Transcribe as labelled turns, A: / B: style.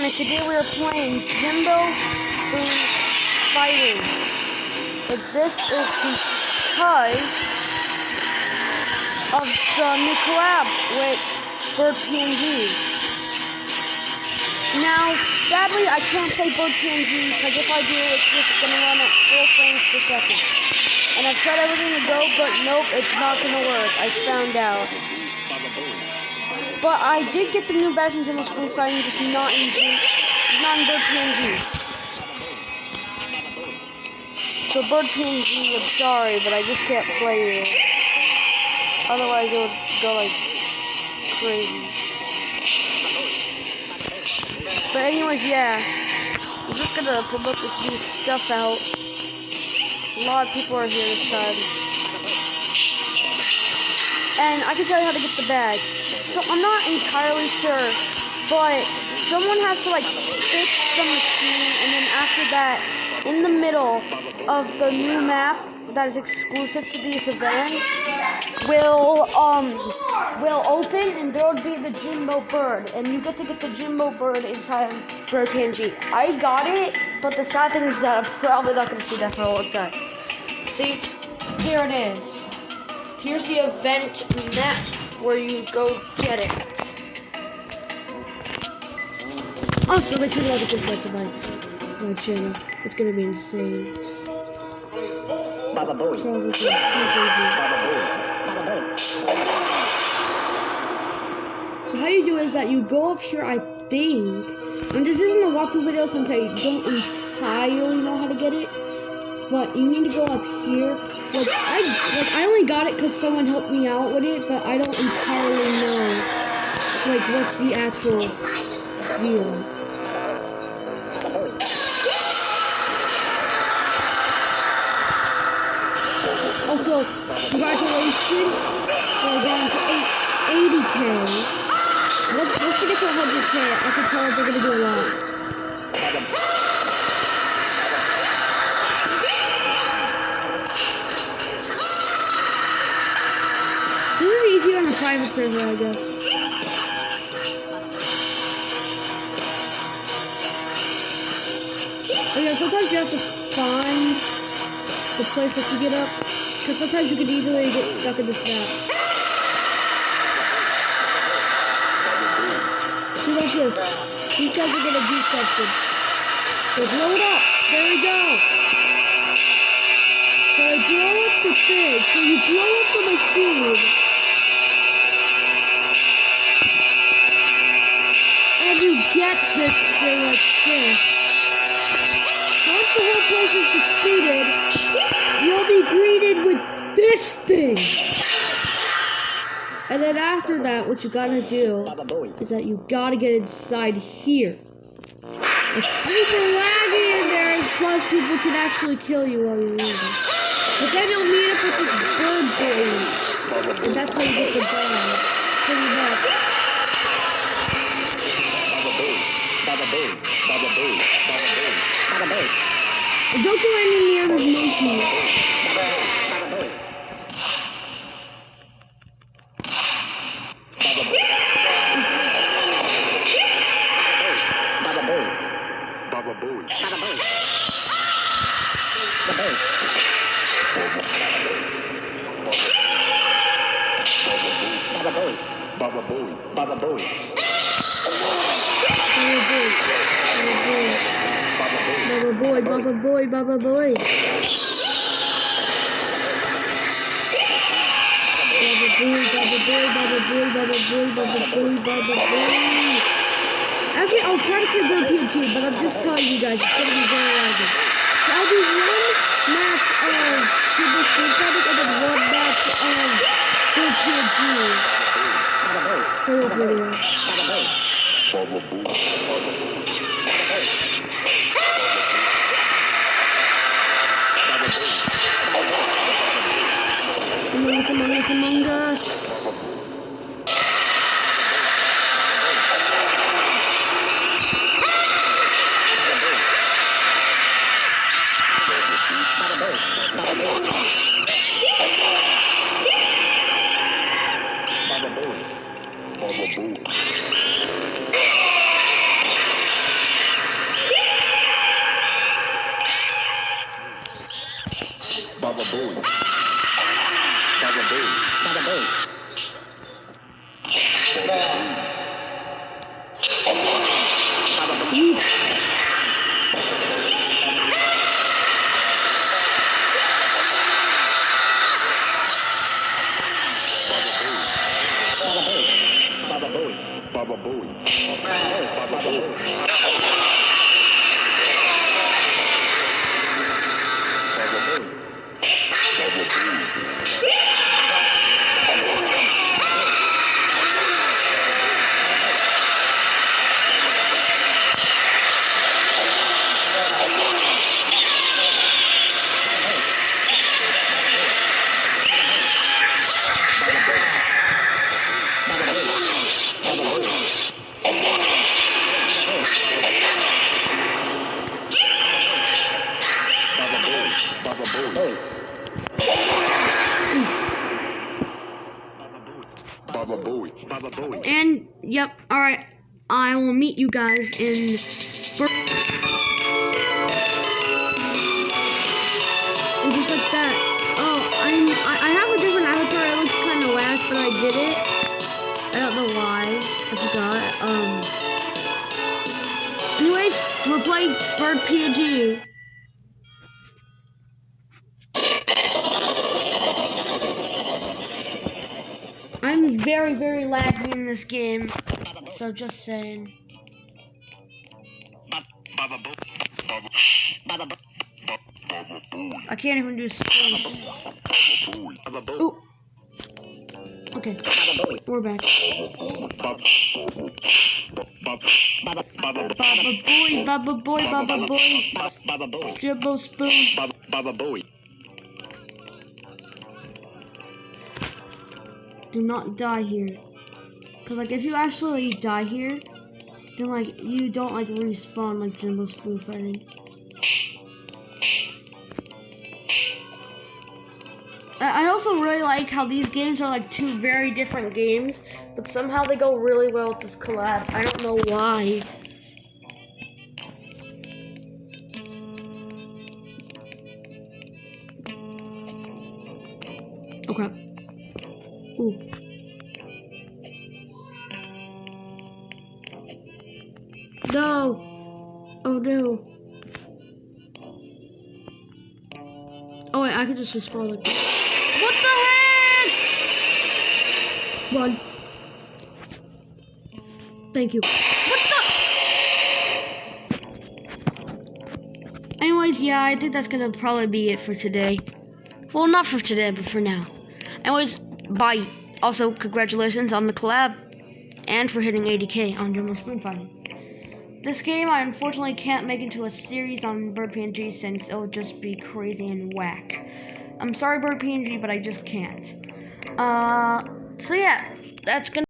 A: everyone, and today we are playing Jimbo Fighting. But this is because of the new collab with Bird PNG. Now, sadly, I can't play Bird PNG because if I do, it's just going to run at 4 frames per second. And I've tried everything to go, but nope, it's not going to work. I found out. But I did get the new badge in Jimbo Fighting, just not in Bird PNG. So Bird PNG, I'm sorry, but I just can't play it. Otherwise, it would go like crazy. But anyways, yeah, I'm just gonna promote this new stuff out. A lot of people are here this time. And I can tell you how to get the badge. So I'm not entirely sure, but someone has to like fix the machine, and then after that, in the middle of the new map that is exclusive to this event, will open, and there will be the Jimbo bird, and you get to get the Jimbo bird inside Bird PNG. I got it, but the sad thing is that I'm probably not going to see that for a long time. See, here it is. Here's the event map where you go get it. Also, make sure to like and subscribe to my channel. It's gonna be insane.
B: Baba boy.
A: So how you do is that you go up here, I think. And this isn't a walkthrough video since I don't entirely know how to get it. But you need to go up here. I only got it because someone helped me out with it, but I don't entirely know what's the actual deal. Also, congratulations for going to 80K. Let's get to 100K. I can tell they're gonna do a lot. This is easier on a private server, I guess. Oh yeah, sometimes you have to find the place that you get up, because sometimes you can easily get stuck in this map. See, watch this. These guys are gonna do something. So blow it up. There we go. So I blow up the thing. So you blow up the machine. And you get this thing like this. Once the whole place is defeated, you'll be greeted with this thing. And then after that, what you gotta do is that you gotta get inside here. It's super laggy in there, and plus people can actually kill you while you're leaving. But then you'll meet up with this bird boy, and that's how you get the badge. Pretty much. And don't go anywhere near this monkey. Baba boy. Baba boy. Actually, I'll try to play Bird PNG, but I'm just telling you guys, it's gonna be very laggy. So I'll do one match of Jimbo Fighting and then one match of Bird PNG for this video. Among Us. Eat.
B: Baba Booey. Baba Booey. Baba Booey. Baba Booey. Baba Booey.
A: And yep, alright. I will meet you guys in and just like that. Oh, I have a different avatar. It looks kinda whack, but I did it. I don't know why. I forgot. Anyways, we're playing Bird PNG. I'm very, very laggy in this game. So just saying. I can't even do space. Ooh. Okay, we're back. Baba boy, baba boy, baba boy. Jimbo spoon.
B: Baba Booey.
A: Do not die here. Cause like if you actually die here, then like you don't like respawn like Jimbo spoon fighting. I also really like how these games are like two very different games, but somehow they go really well with this collab. I don't know why. Okay. Ooh. No. Oh no. Oh wait, I could just respawn like this. What the heck? Run. Thank you. What the? Anyways, yeah, I think that's gonna probably be it for today. Well, not for today, but for now. Anyways, bye. Also, congratulations on the collab and for hitting 80k on Jimbo Spoon Fighting. This game I unfortunately can't make into a series on Bird PNG since it would just be crazy and whack. I'm sorry, Bird PNG, but I just can't. So yeah, that's gonna